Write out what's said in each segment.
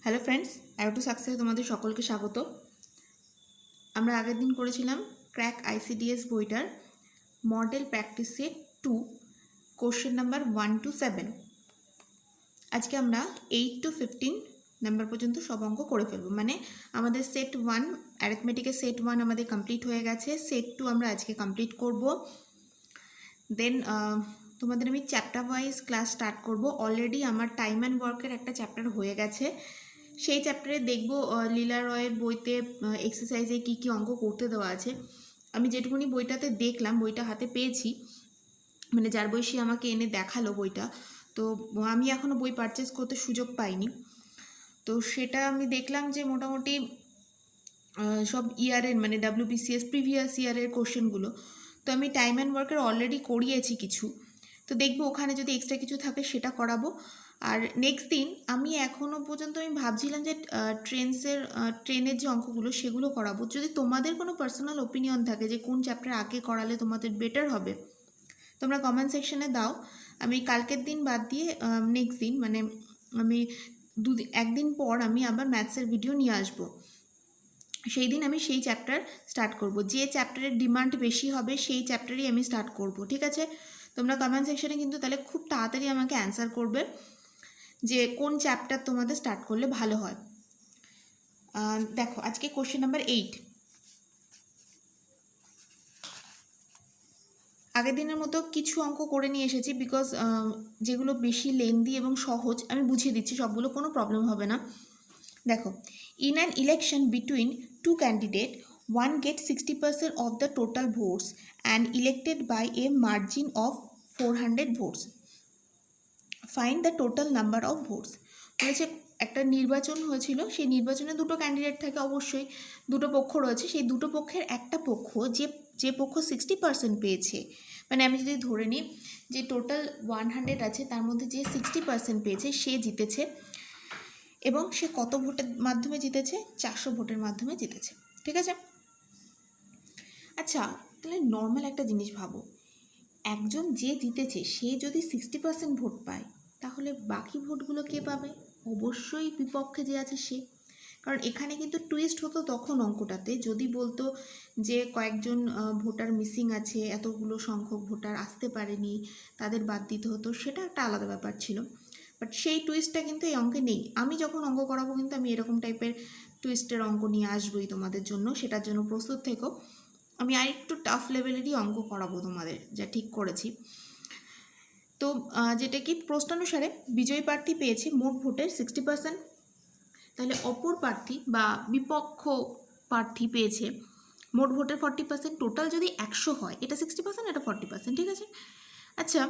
Hello friends, arrow to success তোমাদের সকলকে স্বাগত। আমরা আগের দিন করেছিলাম ক্র্যাক আইসিডিএস বইটার model practice set 2 question number 1 to 7। আজকে আমরা 8 to 15 নাম্বার পর্যন্ত সব অঙ্ক করে ফেলবো। মানে আমাদের সেট 1 অ্যারিথমেটিকের সেট 1 আমাদের কমপ্লিট হয়ে গেছে, সেট 2 আমরা আজকে কমপ্লিট করব। দেন তোমাদের আমি চ্যাপ্টার ওয়াইজ ক্লাস স্টার্ট করব। অলরেডি আমার টাইম অ্যান্ড ওয়ার্কের একটা চ্যাপ্টার হয়ে গেছে, সেই চ্যাপ্টারে দেখব লীলা রয়ের বইতে এক্সারসাইজে কী কী অঙ্ক করতে দেওয়া আছে। আমি যেটুকুনি বইটাতে দেখলাম, বইটা হাতে পেয়েছি, মানে যার বই সে আমাকে এনে দেখালো বইটা, তো আমি এখনও বই পারচেস করতে সুযোগ পাইনি। তো সেটা আমি দেখলাম যে মোটামুটি সব ইয়ারের মানে WBCS প্রিভিয়াস ইয়ারের কোশ্চেনগুলো তো আমি টাইম অ্যান্ড ওয়ার্কের অলরেডি করিয়েছি কিছু, তো দেখবো ওখানে যদি এক্সট্রা কিছু থাকে সেটা করাবো। আর নেক্সট দিন আমি এখনও পর্যন্ত আমি ভাবছিলাম যে ট্রেনের যে অঙ্কগুলো সেগুলো করাবো। যদি তোমাদের কোনো পার্সোনাল ওপিনিয়ন থাকে যে কোন চ্যাপ্টার আগে করালে তোমাদের বেটার হবে, তোমরা কমেন্ট সেকশনে দাও। আমি কালকের দিন বাদ দিয়ে নেক্সট দিন মানে আমি একদিন পর আমি আবার ম্যাথসের ভিডিও নিয়ে আসবো। সেই দিন আমি সেই চ্যাপ্টার স্টার্ট করব, যে চ্যাপ্টারের ডিমান্ড বেশি হবে সেই চ্যাপ্টারই আমি স্টার্ট করব, ঠিক আছে? তোমরা কমেন্ট সেকশনে কিন্তু তাহলে খুব তাড়াতাড়ি আমাকে অ্যান্সার করবে যে কোন চ্যাপ্টার তোমাদের স্টার্ট করলে ভালো হয়। দেখো আজকে কোশ্চেন নাম্বার 8। আগের দিনের মতো কিছু অঙ্ক করে নিয়ে এসেছি, বিকজ যেগুলো বেশি লেন্দি এবং সহজ আমি বুঝিয়ে দিচ্ছি, সবগুলো কোনো প্রবলেম হবে না। দেখো, in an election between two candidates, one gets 60% of the total votes and elected by a margin of 400 votes. Find the total number of votes. বলেছে একটা নির্বাচন হয়েছিল, সেই নির্বাচনে দুটো ক্যান্ডিডেট থাকে, অবশ্যই দুটো পক্ষ রয়েছে, সেই দুটো পক্ষের একটা পক্ষ যে পক্ষ 60% পেয়েছে, মানে আমি যদি ধরে নিই যে টোটাল 100 আছে, তার মধ্যে যে 60% পেয়েছে সে জিতেছে, এবং সে কত ভোটের মাধ্যমে জিতেছে? 400 ভোটের মাধ্যমে জিতেছে, ঠিক আছে? আচ্ছা, তাহলে নর্মাল একটা জিনিস ভাবো, একজন যে জিতেছে সে যদি 60% ভোট পায়, তাহলে বাকি ভোটগুলো কে পাবে? অবশ্যই বিপক্ষে যে আছে সে। কারণ এখানে কিন্তু টুইস্ট হতো তখন অঙ্কটাতে যদি বলতো যে কয়েকজন ভোটার মিসিং আছে, এতগুলো সংখ্যক ভোটার আসতে পারেনি, তাদের বাদ দিতে হতো, সেটা একটা আলাদা ব্যাপার ছিল। বাট সেই টুইস্টটা কিন্তু এই অঙ্কে নেই। আমি যখন অঙ্ক করাবো কিন্তু আমি এরকম টাইপের টুইস্টের অঙ্ক নিয়ে আসবোই তোমাদের জন্য, সেটার জন্য প্রস্তুত থেকো। আমি আর একটু টাফ লেভেলেরই অঙ্ক করাবো তোমাদের, যা ঠিক করেছি। তো যেটা কি প্রশ্নানুসারে বিজয়ী প্রার্থী পেয়েছে মোট ভোটের 60%, তাহলে অপর প্রার্থী বা বিপক্ষ প্রার্থী পেয়েছে মোট ভোটের 40%। টোটাল যদি 100 হয়, এটা 60%, এটা 40%, ঠিক আছে? আচ্ছা,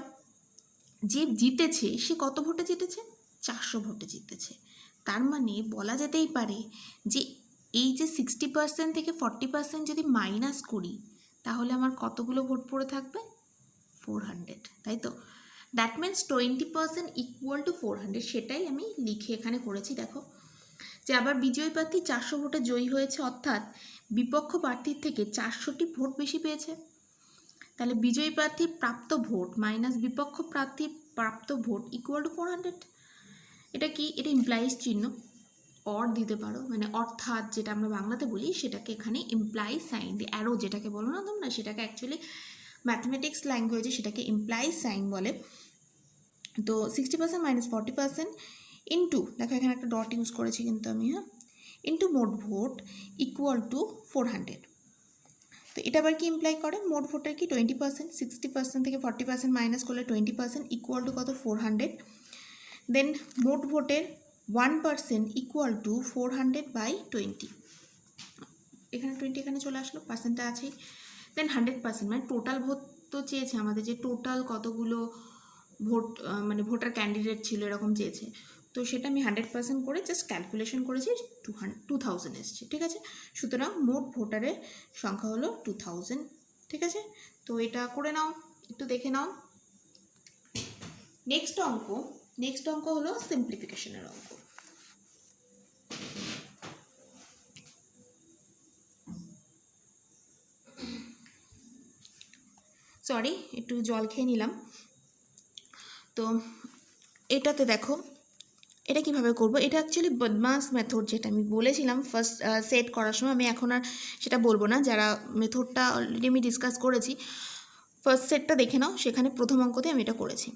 যে জিতেছে সে কত ভোটে জিতেছে? 400 ভোটে জিতেছে। তার মানে বলা যেতেই পারে যে এই যে 60% থেকে 40% যদি মাইনাস করি, তাহলে আমার কতগুলো ভোট পড়ে থাকবে? 400, তাই তো? দ্যাট মিনস 20% ইকুয়াল টু 400, সেটাই আমি লিখে এখানে করেছি। দেখো যে আবার বিজয়ী প্রার্থী 400 ভোটে জয়ী হয়েছে, অর্থাৎ বিপক্ষ প্রার্থীর থেকে 400টি ভোট বেশি পেয়েছে। তাহলে বিজয়ী প্রার্থীর প্রাপ্ত ভোট মাইনাস বিপক্ষ প্রার্থীর প্রাপ্ত ভোট ইকুয়াল টু 400। এটা কি? এটা ইমপ্লাইজ চিহ্ন, অর দিতে পারো, মানে অর্থাৎ যেটা আমরা বাংলাতে বলি সেটাকে এখানে ইমপ্লাইজ সাইন দিয়ে, অ্যারো যেটাকে বলো না তোমরা, সেটাকে অ্যাকচুয়ালি ম্যাথমেটিক্স ল্যাঙ্গুয়েজে সেটাকে ইমপ্লাইজ সাইন বলে। তো 60% মাইনাস 40% ইন্টু, দেখো এখানে একটা ডট ইউজ করেছি কিন্তু আমি, ইন্টু মোট ভোট ইকুয়াল টু 400। তো এটা আবার কি ইমপ্লাই করে? মোট ভোটের কি 20%, 60% থেকে 40% মাইনাস করলে 20% ইকুয়াল টু কত? 400। দেন মোট ভোটের 1% ইকুয়াল টু 400/20, এখানে 20 এখানে চলে আসলো, পার্সেন্টটা আছেই। দেন 100%, মানে টোটাল ভোট তো চেয়েছে আমাদের, যে টোটাল কতগুলো ভোট মানে ভোটার ক্যান্ডিডেট ছিল এরকম চেয়েছে, তো সেটা আমি 100% করে জাস্ট ক্যালকুলেশন করেছি, 2000 এসছে, ঠিক আছে? সুতরাং মোট ভোটারের সংখ্যা হলো 2000, ঠিক আছে? তো এটা করে নাও, একটু দেখে নাও। নেক্সট অঙ্ক হলো সিম্পলিফিকেশনের অঙ্ক। সরি, একটু জল খেয়ে নিলাম। তো এটাতে দেখো, এটা কিভাবে করব, এটা অ্যাকচুয়ালি বদমাস মেথড, যেটা আমি বলেছিলাম ফার্স্ট সেট করার সময়, আমি এখন আর সেটা বলবো না। যারা মেথডটা অলরেডি আমি ডিসকাস করেছি, ফার্স্ট সেটটা দেখে নাও, সেখানে প্রথম অঙ্কতে আমি এটা করেছি।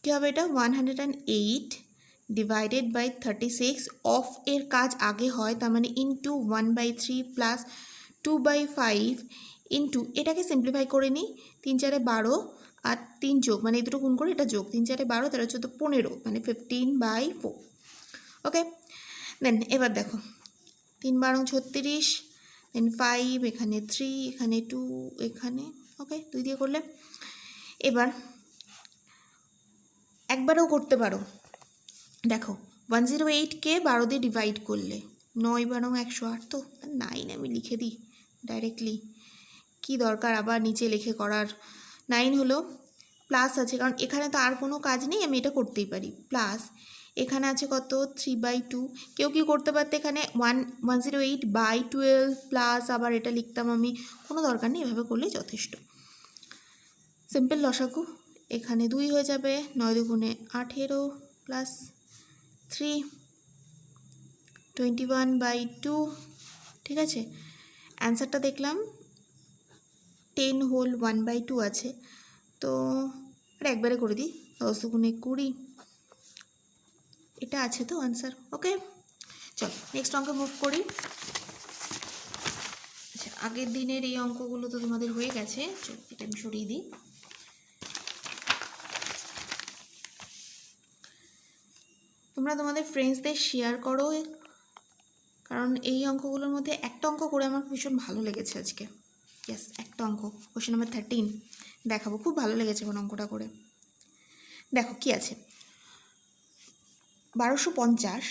কী হবে এটা, 108 ডিভাইডেড বাই 36 অফ এর কাজ আগে হয়, তার মানে ইন্টু 1/3 প্লাস 2/5 ইন্টু, এটাকে সিম্পলিফাই করে নিই, 3 4 12 আর 3 যোগ, মানে এই দুটো গুণ করে এটা যোগ, 3 4 12 13 14 15, মানে 15/4। ওকে, দেন এবার দেখো 3 12 36, দেন 5, এখানে 3, এখানে 2, এখানে, ওকে 2 দিয়ে করলে। এবার একবারও করতে পারো, দেখো 108কে 12 দিয়ে ডিভাইড করলে 9 12 108, তো 9 আমি লিখে দিই ডাইরেক্টলি, কি দরকার আবার নিচে লিখে করার। 9 হলো, প্লাস আছে কারণ এখানে তো আর কোনো কাজ নেই, আমি এটা করতেই পারি, প্লাস এখানে আছে কত 3/2, কেউ কি করতে পারতে এখানে 108/12 প্লাস আবার এটা লিখতাম আমি, কোনো দরকার নেই, এভাবে করলেই যথেষ্ট। সিম্পল লসাগু, এখানে 2 হয়ে যাবে, 9 দুগুণে 18 প্লাস 3 21/2, ঠিক আছে। অ্যান্সারটা দেখলাম 10 হোল 1/2 আছে, তো এটা একবারে করে দিই, 10 দুগুণে 20, এটা আছে তো আনসার। ওকে, চল নেক্সট অঙ্কে মুভ করি। আচ্ছা, আগের দিনের এই অঙ্কগুলো তো তোমাদের হয়ে গেছে, চল এটা আমি সরিয়ে দিই। তোমরা তোমাদের ফ্রেন্ডসদের শেয়ার করো, কারণ এই অঙ্কগুলোর মধ্যে একটা অঙ্ক করে আমার ভীষণ ভালো লেগেছে আজকে। ইয়েস, একটা অঙ্ক, কোশ্চেন নাম্বার 13 দেখাবো, খুব ভালো লেগেছে কোন অঙ্কটা করে। দেখো কি আছে, 1250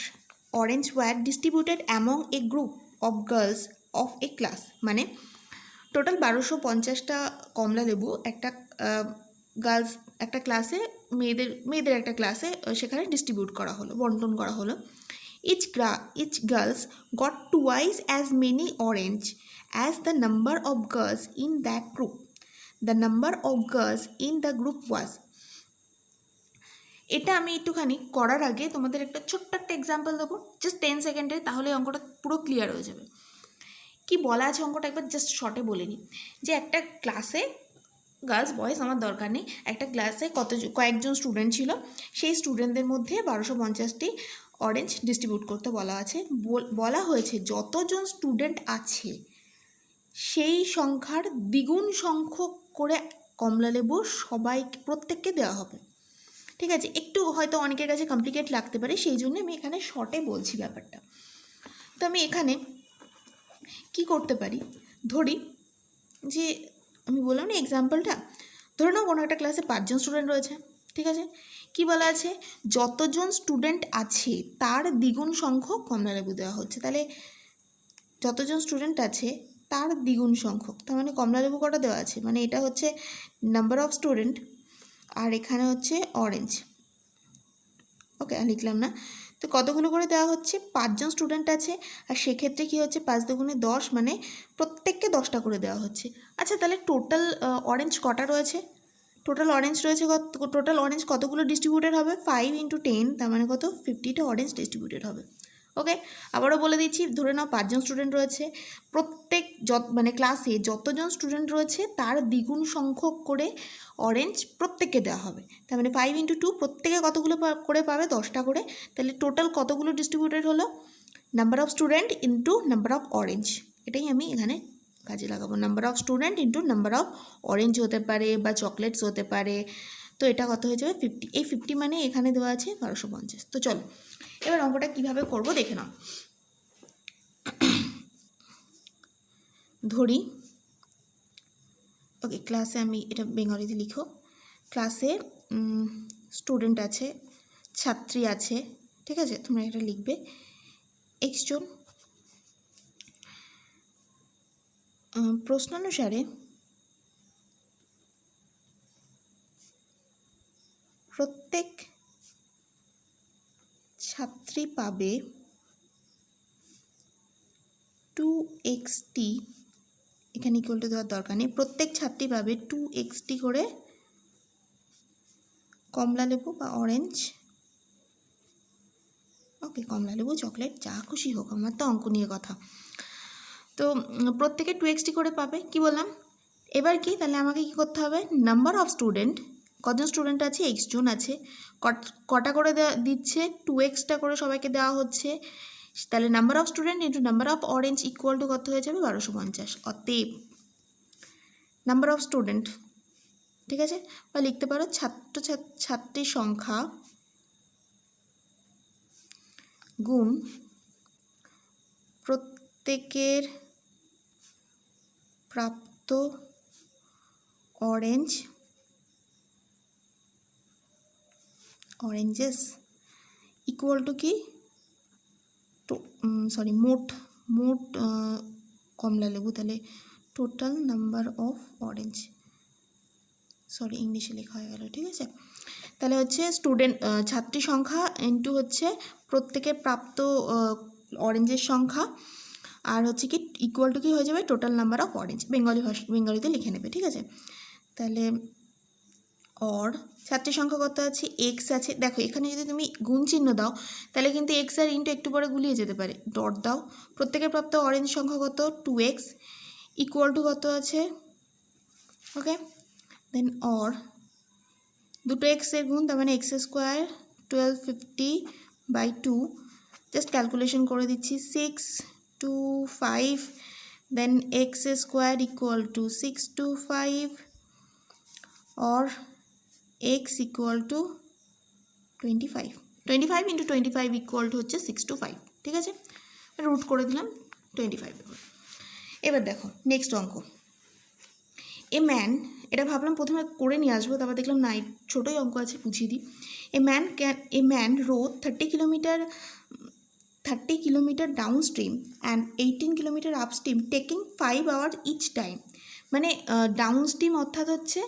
orange were distributed among a group of girls of a class, মানে টোটাল 1250টা কমলা লেবু একটা গার্লস একটা ক্লাসে, মেয়েদের একটা ক্লাসে সেখানে ডিস্ট্রিবিউট করা হলো, বন্টন করা হলো। Each girls got twice as many orange as the number of girls in that group. The number of girls in the group was, এটা আমি একটুখানি করার আগে তোমাদের একটা ছোট্ট একটা এক্সাম্পল দেবো, জাস্ট 10 সেকেন্ডে, তাহলে অঙ্কটা পুরো ক্লিয়ার হয়ে যাবে। কি বলা আছে অঙ্কটা একবার জাস্ট শর্টে বলে নিই, যে একটা ক্লাসে, গার্লস বয়েজ আমার দরকার নেই, একটা ক্লাসে কয়েকজন স্টুডেন্ট ছিল, সেই স্টুডেন্টদের মধ্যে 1250টি অরেঞ্জ ডিস্ট্রিবিউট করতে বলা আছে। বলা হয়েছে যতজন স্টুডেন্ট আছে সেই সংখ্যার দ্বিগুণ সংখ্যক করে কমলালেবু প্রত্যেককে দেওয়া হবে। ঠিক আছে, একটু হয়তো অনেকের কাছে কমপ্লিকেট লাগতে পারে, সেই জন্য আমি এখানে শর্টে বলছি ব্যাপারটা। তো আমি এখানে কি করতে পারি, ধরি যে আমি বললাম না এক্সাম্পলটা, ধরে নাও কোনো একটা ক্লাসে 5 জন স্টুডেন্ট রয়েছে, ঠিক আছে। কি বলা আছে, যতজন স্টুডেন্ট আছে তার দ্বিগুণ সংখ্যক কমলালেবু দেওয়া হচ্ছে, তাহলে যতজন স্টুডেন্ট আছে তার দ্বিগুণ সংখ্যক, তার মানে কমলালেবু কটা দেওয়া আছে, মানে এটা হচ্ছে নাম্বার অফ স্টুডেন্ট, আর এখানে হচ্ছে অরেঞ্জ। ওকে, লিখলাম না, তো কতগুলো করে দেওয়া হচ্ছে, 5 জন স্টুডেন্ট আছে, আর সেক্ষেত্রে কী হচ্ছে 5 দুগুণে 10, মানে প্রত্যেককে 10টা করে দেওয়া হচ্ছে। আচ্ছা, তাহলে টোটাল অরেঞ্জ কটা রয়েছে, টোটাল অরেঞ্জ কতগুলো ডিস্ট্রিবিউটেড হবে, 5 × 10, তার মানে কত 50টা অরেঞ্জ ডিস্ট্রিবিউটেড হবে। ওকে, আবারও বলে দিচ্ছি, ধরে নাও 5 জন স্টুডেন্ট রয়েছে, মানে ক্লাসে যতজন স্টুডেন্ট রয়েছে তার দ্বিগুণ সংখ্যক করে অরেঞ্জ প্রত্যেককে দেওয়া হবে, তার মানে 5 × 2, প্রত্যেকে কতগুলো করে পাবে, 10টা করে, তাহলে টোটাল কতগুলো ডিস্ট্রিবিউটেড হলো, number of student into number of orange, এটাই আমি এখানে কাজে লাগাবো। Number of student into number of orange হতে পারে বা চকলেটস হতে পারে, তো এটা কত হয়ে যাবে 50। এই 50 মানে এখানে দেওয়া আছে 1250। তো চলো এবার অঙ্কটা কীভাবে করবো দেখে নাও। ধরি, ওকে ক্লাসে, আমি এটা বেঙ্গলিতে লিখো, ক্লাসে স্টুডেন্ট আছে, ছাত্রী আছে, ঠিক আছে, তোমরা এটা লিখবে x জন। প্রশ্নানুসারে প্রত্যেক ছাত্রী পাবে 2xt, এখানে ইকুয়াল টু দেওয়ার দরকার নেই, প্রত্যেক ছাত্রী পাবে 2xt করে কমলালেবু বা অরেঞ্জ ওকে, কমলা লেবু, চকলেট, যা খুশি হোক, আমার তো অঙ্ক নিয়ে কথা। তো প্রত্যেকে 2x করে পাবে, কি বললাম। এবার কি, তাহলে আমাকে কি করতে হবে, নাম্বার অফ স্টুডেন্ট, কজন স্টুডেন্ট আছে, x জন আছে, কটা করে দিচ্ছে, 2xটা করে সবাইকে দেওয়া হচ্ছে, তাহলে number of student into number of orange equal to কত হয়ে যাবে, 1250। অতএব নাম্বার অফ স্টুডেন্ট, ঠিক আছে, বা লিখতে পারো ছাত্রীর সংখ্যা গুণ প্রত্যেকের প্রাপ্ত অরেঞ্জেস ইকুয়াল টু কি, মোট কমলা লেবু, তাহলে টোটাল নাম্বার অফ অরেঞ্জ, ইংলিশে লেখা হয়ে গেল, ঠিক আছে। তাহলে হচ্ছে ছাত্রী সংখ্যা ইন্টু হচ্ছে প্রত্যেকের প্রাপ্ত অরেঞ্জের সংখ্যা, আর হচ্ছে কি ইকুয়াল টু কি হয়ে যাবে, টোটাল নাম্বার অফ অরেঞ্জ, বেঙ্গলিতে লিখে নেবে, ঠিক আছে। তাহলে ছাত্রীর সংখ্যা কত আছে, এক্স আছে, দেখো এখানে যদি তুমি গুণ চিহ্ন দাও তাহলে কিন্তু এক্স আর ইন্টু একটু পরে গুলিয়ে যেতে পারে, ডট দাও। প্রত্যেকের প্রাপ্ত অরেঞ্জ সংখ্যা কত, 2x ইকুয়াল টু কত আছে, ওকে। দেন দুটো এক্সের গুণ, তার মানে এক্স স্কোয়ার 1250/2, জাস্ট ক্যালকুলেশন করে দিচ্ছি, 625, then x square equal to 625, x equal to 25 into 25 equal to হচ্ছে 625, ঠিক আছে, রুট করে দিলাম 25। এবার দেখো নেক্সট অঙ্ক, এ ম্যান, এটা ভাবলাম প্রথমে করে নিয়ে আসবো, তারপর দেখলাম না, ছোটোই অঙ্ক আছে, বুঝিয়ে দিই। A man row 30 kilometre downstream and 18 kilometre upstream taking 5 hours each time. মানে ডাউন স্ট্রিম অর্থাৎ হচ্ছে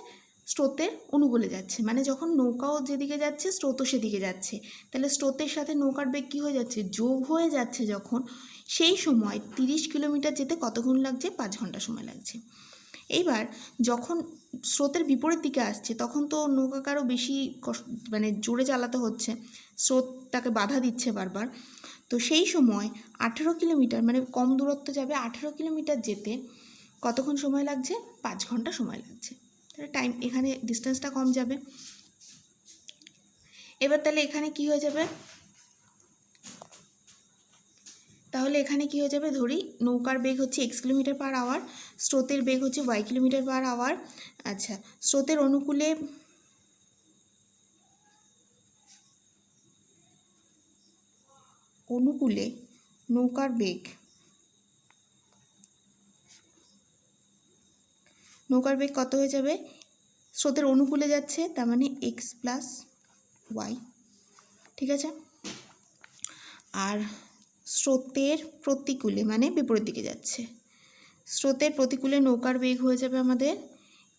স্রোতের অনুকূলে যাচ্ছে, মানে যখন নৌকাও যেদিকে যাচ্ছে স্রোতও সেদিকে যাচ্ছে, তাহলে স্রোতের সাথে নৌকার বেগ কী হয়ে যাচ্ছে, যোগ হয়ে যাচ্ছে যখন, সেই সময় 30 কিলোমিটার যেতে কতক্ষণ লাগছে, 5 ঘন্টা সময় লাগছে। এইবার যখন স্রোতের বিপরীত দিকে আসছে তখন তো নৌকাকে আরও বেশি মানে জোরে চালাতে হচ্ছে, স্রোত তাকে বাধা দিচ্ছে বারবার। তো সেই সময় 18 কিলোমিটার, মানে কম দূরত্ব যাবে, 18 কিলোমিটার যেতে কতক্ষণ সময় লাগছে, 5 ঘন্টা সময় লাগছে। তাহলে টাইম, এখানে ডিস্টেন্সটা কম যাবে। এবার তাহলে এখানে কি হয়ে যাবে, ধরি নৌকার বেগ হচ্ছে x কিলোমিটার পার আওয়ার, স্রোতের বেগ হচ্ছে y কিলোমিটার পার আওয়ার। আচ্ছা, স্রোতের অনুকূলে নৌকার বেগ কত হয়ে যাবে, স্রোতের অনুকূলে যাচ্ছে, তার মানে x প্লাস y, ঠিক আছে। আর স্রোতের প্রতিকূলে, মানে বিপরীত দিকে যাচ্ছে, স্রোতের প্রতিকূলে নৌকার বেগ হয়ে যাবে আমাদের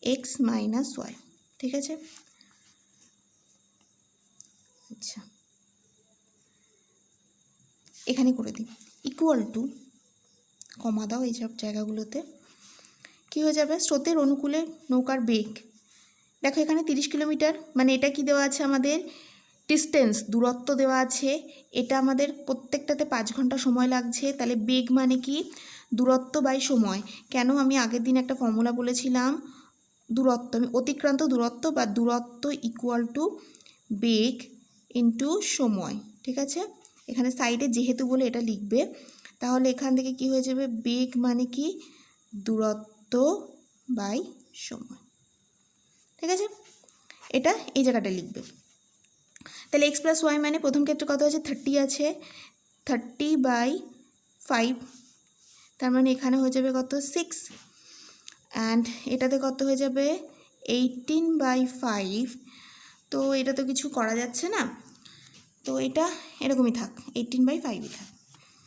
x মাইনাস ওয়াই, ঠিক আছে। আচ্ছা, এখানে করে দিই, ইকুয়াল টু, কমা দাও এইসব জায়গাগুলোতে, কী হয়ে যাবে, স্রোতের অনুকূলে নৌকার বেগ, দেখো এখানে 30 কিলোমিটার, মানে এটা কি দেওয়া আছে আমাদের, ডিস্টেন্স, দূরত্ব দেওয়া আছে, এটা আমাদের প্রত্যেকটাতে 5 ঘন্টা সময় লাগছে, তাহলে বেগ মানে কি, দূরত্ব বাই সময়। কেন, আমি আগের দিন একটা ফর্মুলা বলেছিলাম, দূরত্ব, আমি অতিক্রান্ত দূরত্ব বা দূরত্ব ইকুয়াল টু বেগ ইন্টু সময়, ঠিক আছে। এখানে সাইডে যেহেতু বলে এটা লিখবে, তাহলে এখান থেকে কি হয়ে যাবে, বেগ মানে কি, দূরত্ব বাই সময়, ঠিক আছে, এটা এই জায়গাটা লিখবে। তাহলে x প্লাস ওয়াই মানে প্রথম ক্ষেত্রে কত আছে, 30 আছে, 30/5, তার মানে এখানে হয়ে যাবে কত, 6, অ্যান্ড এটাতে কত হয়ে যাবে, 18/5, তো এটা তো কিছু করা যাচ্ছে না, তো এটা এরকমই থাক, 18/5ই থাক।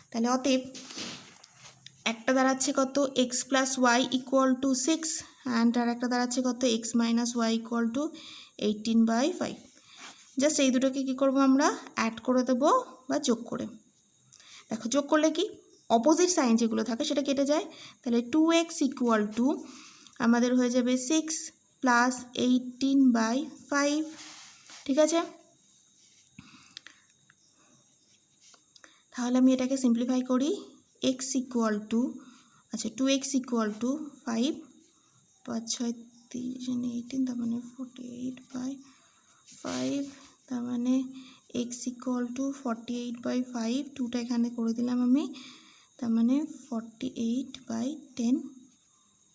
তাহলে অতএব একটা দাঁড়াচ্ছে কত, x plus Y equal to 6, and আর একটা দাঁড়াচ্ছে কত, x minus y equal to 18/5। Just এই দুটোকে কী করবো, আমরা অ্যাড করে দেবো বা যোগ করে, দেখো যোগ করলে কি, অপোজিট সাইন যেগুলো থাকে সেটা কেটে যায়, তাহলে 2x ইকুয়াল টু আমাদের হয়ে যাবে 6 প্লাস 18/5, ঠিক আছে। তাহলে আমি এটাকে সিম্পলিফাই করি। এক্স ইকুয়াল টু, আচ্ছা 2x ইকুয়াল টু 5, 5 6 30 18, তার মানে 48/5, তার মানে এক্স ইকুয়াল টু 48/5, 2টা এখানে করে দিলাম আমি, তার মানে 48/10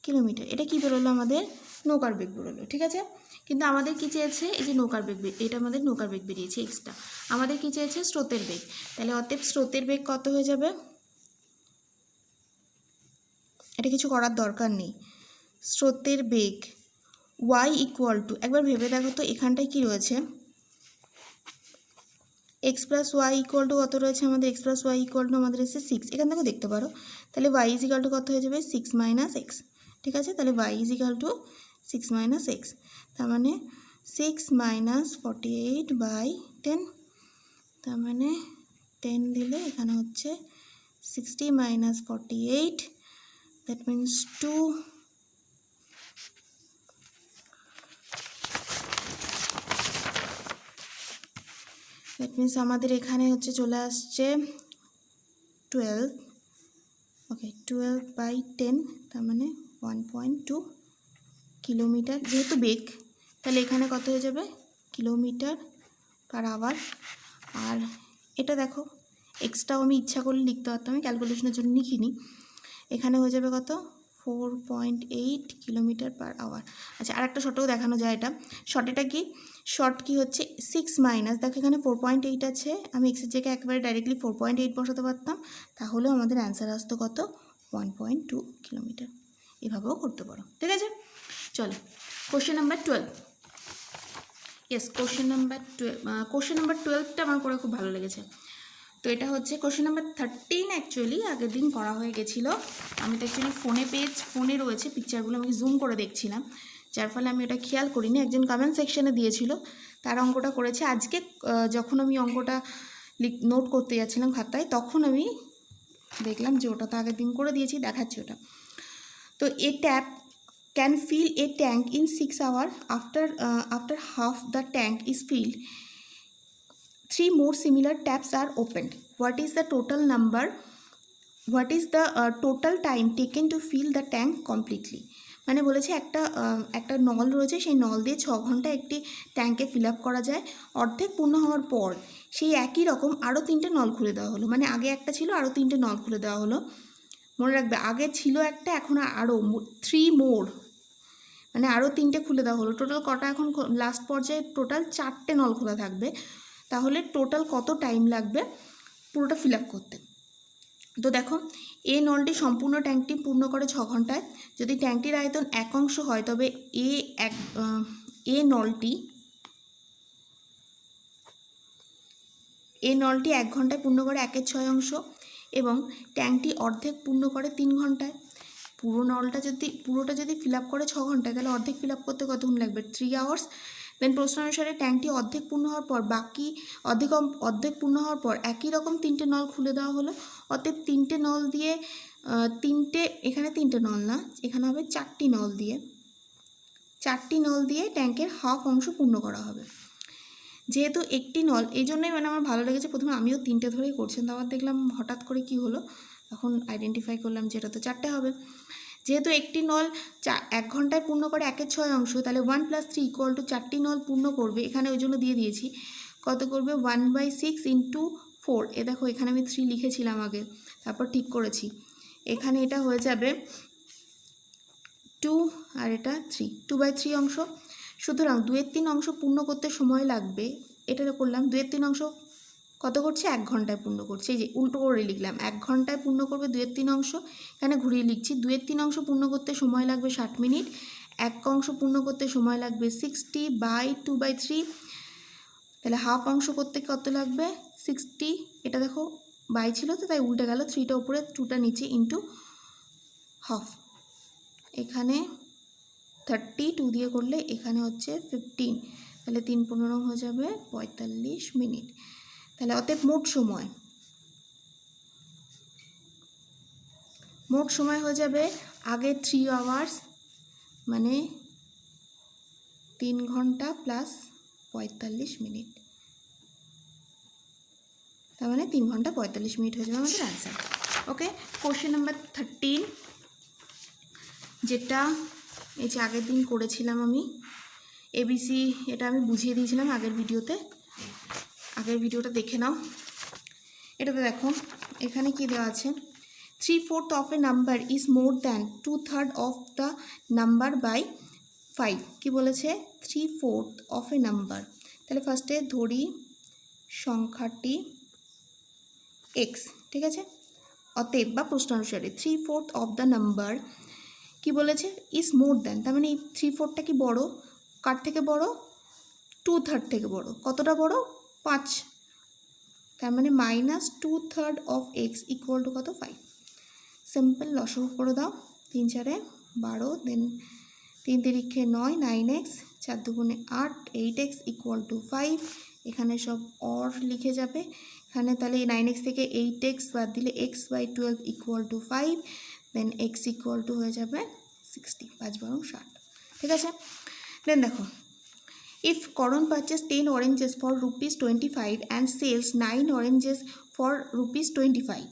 কিলোমিটার। এটা কি বেরোলো আমাদের? নৌকার বেগ বেরোলো, ঠিক আছে। কিন্তু আমাদের কি চেয়েছে? এই যে নৌকার বেগ, এটা আমাদের নৌকার বেগ বেরিয়েছে এক্সটা। আমাদের কি চেয়েছে? স্রোতের বেগ। তাহলে অতএব স্রোতের বেগ কত হয়ে যাবে? এটা কিছু করার দরকার নেই। স্রোতের বেগ y ইকুয়াল টু, একবার ভেবে দেখো তো এখানটায় কি রয়েছে? X plus Y equal to কত রয়েছে আমাদের? X plus Y equal to আমাদের এসে 6, এখান থেকে দেখতে পারো। তাহলে y ইজ ইকাল টু কত হয়ে যাবে? 6 মাইনাস এক্স, ঠিক আছে। তাহলে y is equal to 6 minus x, তার মানে 6 মাইনাস 48/10, তার মানে 10 দিলে এখানে হচ্ছে 60 minus 48, that means 2, that means আমাদের এখানে হচ্ছে চলে আসছে 12, ওকে 12/10, তার মানে 1.2 কিলোমিটার। যেহেতু বেগ, তাহলে এখানে কত হয়ে যাবে? Kilometre per hour. আর এটা দেখো, এক্সট্রাও আমি ইচ্ছা করলে লিখতে পারতাম, আমি ক্যালকুলেশনের জন্য লিখিনি। এখানে হয়ে যাবে কত? 4.8 কিলোমিটার পার আওয়ার। আচ্ছা, আর একটা শর্টও দেখানো যায়। এটা শর্টেটা কি? শর্ট কি হচ্ছে 6 মাইনাস, দেখো এখানে 4.8 আছে, আমি এক্সের জায়গায় একেবারে ডাইরেক্টলি 4.8 বসাতে পারতাম, তাহলেও আমাদের অ্যান্সার আসতো কত? 1.2 কিলোমিটার। এভাবেও করতে পারো, ঠিক আছে। চলো question number 12। Yes, question number 12টা আমার করে খুব ভালো লেগেছে। তো এটা হচ্ছে কোশ্চেন নাম্বার 13, অ্যাকচুয়ালি আগের দিন করা হয়ে গেছিলো। আমি তো অ্যাকচুয়ালি ফোনে রয়েছে পিকচারগুলো, আমি জুম করে দেখছিলাম, যার ফলে আমি ওটা খেয়াল করিনি। একজন কমেন্ট সেকশানে দিয়েছিল, তার অঙ্কটা করেছে। আজকে যখন আমি অঙ্কটা নোট করতে যাচ্ছিলাম খাতায়, তখন আমি দেখলাম যে ওটা তো আগের দিন করে দিয়েছি, দেখাচ্ছি ওটা। তো এ tap can fill a tank in 6 hours. After half the tank is filled, 3 more similar taps are opened. What is the total time taken to fill the tank completely? মানে বলেছে একটা নল রয়েছে, সেই নল দিয়ে 6 ঘন্টা একটি ট্যাঙ্কে ফিল আপ করা যায়। অর্ধেক পূর্ণ হওয়ার পর সেই একই রকম আরও 3টে নল খুলে দেওয়া হলো। মানে আগে একটা ছিল, আরও 3টে নল খুলে দেওয়া হলো। মনে রাখবে, আগে ছিল একটা, এখন আরও 3 মোর, মানে আরও 3টে খুলে দেওয়া হলো। টোটাল কটা? এখন লাস্ট পর্যায়ে টোটাল 4টে নল খোলা থাকবে। তাহলে টোটাল কত টাইম লাগবে পুরোটা ফিল আপ করতে? তো দেখো, এ নলটি সম্পূর্ণ ট্যাঙ্কটি পূর্ণ করে 6 ঘন্টায়। যদি ট্যাঙ্কটির আয়তন 1 অংশ হয়, তবে এ নলটি 1 ঘন্টায় পূর্ণ করে 1/6 অংশ, এবং ট্যাঙ্কটি অর্ধেক পূর্ণ করে 3 ঘন্টায়। পুরোটা যদি ফিল আপ করে 6 ঘন্টায়, তাহলে অর্ধেক ফিল আপ করতে কতক্ষণ লাগবে? 3 আওয়ার্স। দেন প্রশ্ন অনুসারে ট্যাঙ্কটি অর্ধেক পূর্ণ হওয়ার পর অর্ধেক পূর্ণ হওয়ার পর একই রকম 3টে নল খুলে দেওয়া হলো। অতএব 3টে নল দিয়ে এখানে 3টে নল না, এখানে হবে 4টি নল দিয়ে ট্যাঙ্কের হাফ অংশ পূর্ণ করা হবে। যেহেতু একটি নল, এই জন্যই মানে আমার ভালো লেগেছে, প্রথমে আমিও 3টে ধরেই করছিলাম, তারপর দেখলাম হঠাৎ করে কি হলো, তখন আইডেন্টিফাই করলাম যে এটা তো 4টে হবে। যেহেতু একটি নল 1 ঘন্টায় পূর্ণ করে 1/6 অংশ, তাহলে 1 + 3 = 4টি নল পূর্ণ করবে। এখানে ওই জন্য দিয়ে দিয়েছি কত করবে? 1/6 × 4। এ দেখো, এখানে আমি 3 লিখেছিলাম আগে, তারপর ঠিক করেছি। এখানে এটা হয়ে যাবে 2, আর এটা 3, 2/3 অংশ। সুতরাং 2/3 অংশ পূর্ণ করতে সময় লাগবে, এটা করলাম। 2/3 অংশ কত করছে? 1 ঘন্টায় পূর্ণ করছে। এই যে উল্টো করে লিখলাম, 1 ঘন্টায় পূর্ণ করবে 2/3 অংশ, এখানে ঘুরিয়ে লিখছি 2/3 অংশ পূর্ণ করতে সময় লাগবে 60 মিনিট। 1 অংশ পূর্ণ করতে সময় লাগবে 60/2/3, তাহলে হাফ অংশ করতে কত লাগবে? 60, এটা দেখো বাই ছিল তো তাই উল্টে গেল, 3টা উপরে 2টা নিচে ইন্টু হাফ। এখানে 32 দিয়ে করলে এখানে হচ্ছে 15, তাহলে 3 × 15 হয়ে যাবে 45 মিনিট। তাহলে অতএব মোট সময় হয়ে যাবে আগে 3 আওয়ার্স, মানে 3 ঘন্টা + 45 মিনিট। তার মানে 3 ঘন্টা 45 মিনিট হয়ে যাবে আমাদের অ্যান্সার। ওকে, কোশ্চেন নাম্বার 13, যেটা এই যে আগের দিন করেছিলাম আমি এবিসি, এটা আমি বুঝিয়ে দিয়েছিলাম আগের ভিডিওতে, আগের ভিডিওটা দেখে নাও। এটাতে দেখো এখানে কি দেওয়া আছে, 3/4 of a number is more than 2/3 of the number by 5। কি বলেছে, 3/4 অফ এ নাম্বার। তাহলে ফার্স্টে ধরি সংখ্যাটি এক্স, ঠিক আছে। অতএব বা প্রশ্ন অনুসারে 3/4 অফ দ্য নাম্বার কি বলেছে, ইজ মোর দ্যান, তার মানে এই 3/4টা কি বড়, কার থেকে বড়, 2/3 থেকে বড়। কতটা বড়, 5, তার মানে -2/3 অফ এক্স ইকুয়াল টু কত, 5। সিম্পল লসাগু করে দাও, 3 4 12, দেন 3 3 9, 9x, 4 2 8, 8x ইকুয়াল টু 5। এখানে সব অর লিখে যাবে এখানে, তাহলে 9x থেকে 8x বাদ দিলে x/12 equal to 5, then x equal to হয়ে যাবে 60, 5 12 60, ঠিক আছে। দেন দেখো, if Karan purchase 10 oranges for ₹25 and sells 9 oranges for ₹25,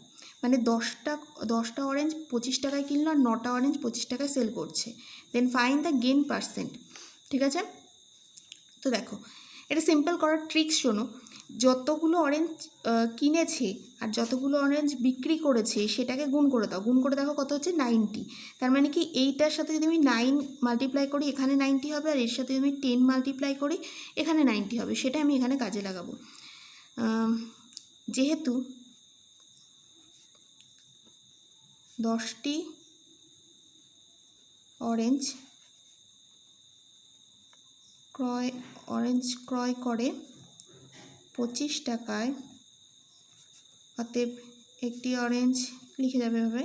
মানে 10টা অরেঞ্জ 25 টাকায় কিনলো আর 9টা অরেঞ্জ 25 টাকায় সেল করছে। Then find the gain percent, ঠিক আছে। তো দেখো এটা সিম্পল করার ট্রিক্স শোনো, যতগুলো অরেঞ্জ কিনেছে আর যতগুলো অরেঞ্জ বিক্রি করেছে সেটাকে গুণ করে দাও, গুণ করে দেখো কত হচ্ছে, 90। তার মানে কি এইটার সাথে যদি আমি 9 মাল্টিপ্লাই করি এখানে 90 হবে, আর এর সাথে যদি আমি 10 মাল্টিপ্লাই করি এখানে 90 হবে। সেটা আমি এখানে কাজে লাগাবো। যেহেতু 10টি অরেঞ্জ ক্রয় করে 25 টাকায়, অতএব একটি অরেঞ্জ লিখে যাবে এভাবে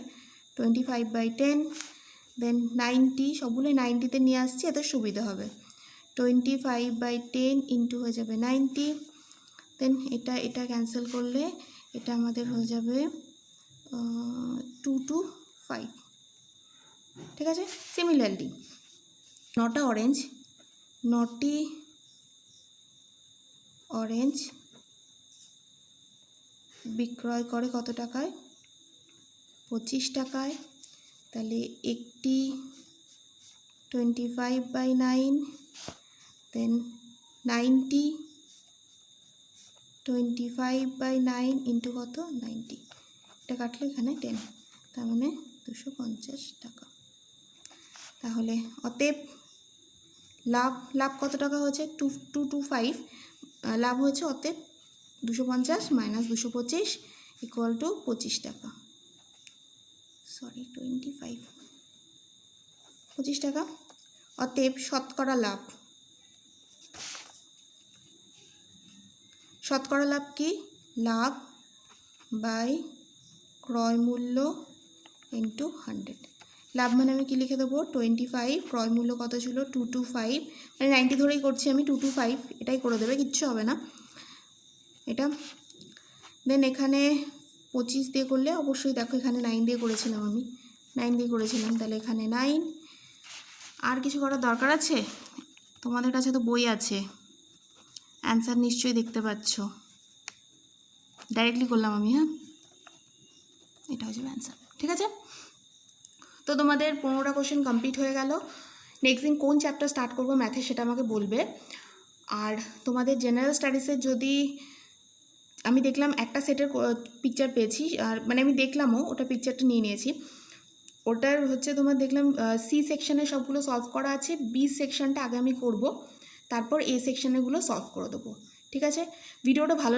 25/10, দেন 90, সবগুলো 90তে নিয়ে আসছি এত সুবিধা হবে, 25/10 ইন্টু হয়ে যাবে 90, দেন এটা ক্যান্সেল করলে এটা আমাদের হয়ে যাবে 2 to 5, ঠিক আছে। সিমিলারলি 9টি অরেঞ্জ বিক্রয় করে কত টাকায়, 25 টাকায়, তাহলে একটি 25/9, দেন 90, 25/9 ইন্টু কত, 90, এটা কাটলে এখানে 10, তার মানে 250 টাকা। তাহলে অতএব লাভ কত টাকা হয়েছে, 225 লাভ হয়েছে, অতএব 250 - 225 ইকুয়াল টু 25 টাকা, 25 টাকা। অতএব শতকরা লাভ কি, লাভ বাই ক্রয় মূল্য ইন্টু 100। লাভ মানে আমি কি লিখে দেবো, 25, ক্রয় মূল্য কত ছিল 225, মানে 90 ধরেই করছি আমি, 225 এটাই করে দেবে, কিচ্ছু হবে না এটা। দেন এখানে 25 দিয়ে করলে অবশ্যই দেখো এখানে 9 দিয়ে করেছিলাম আমি, 9 দিয়ে করেছিলাম, তাহলে এখানে 9। আর কিছু করার দরকার আছে, তোমাদের কাছে তো বই আছে, অ্যান্সার নিশ্চয়ই দেখতে পাচ্ছ, ডাইরেক্টলি করলাম আমি, হ্যাঁ এটা হচ্ছে অ্যান্সার, ঠিক আছে। তো তোমাদের 15টা কোশ্চেন কমপ্লিট হয়ে গেল। নেক্সট দিন কোন চ্যাপ্টার স্টার্ট করবো ম্যাথে সেটা আমাকে বলবে। আর তোমাদের জেনারেল স্টাডিজের যদি আমি দেখলাম একটা সেটের পিকচার পেয়েছি, আর মানে আমি দেখলামও ওটা পিকচারটা নিয়ে নিয়েছি, ওটার হচ্ছে তোমার দেখলাম সি সেকশানে সবগুলো সলভ করা আছে, বি সেকশানটা আগে আমি করব, তারপর এ সেকশানেগুলো সলভ করে দেবো, ঠিক আছে। ভিডিওটা ভালো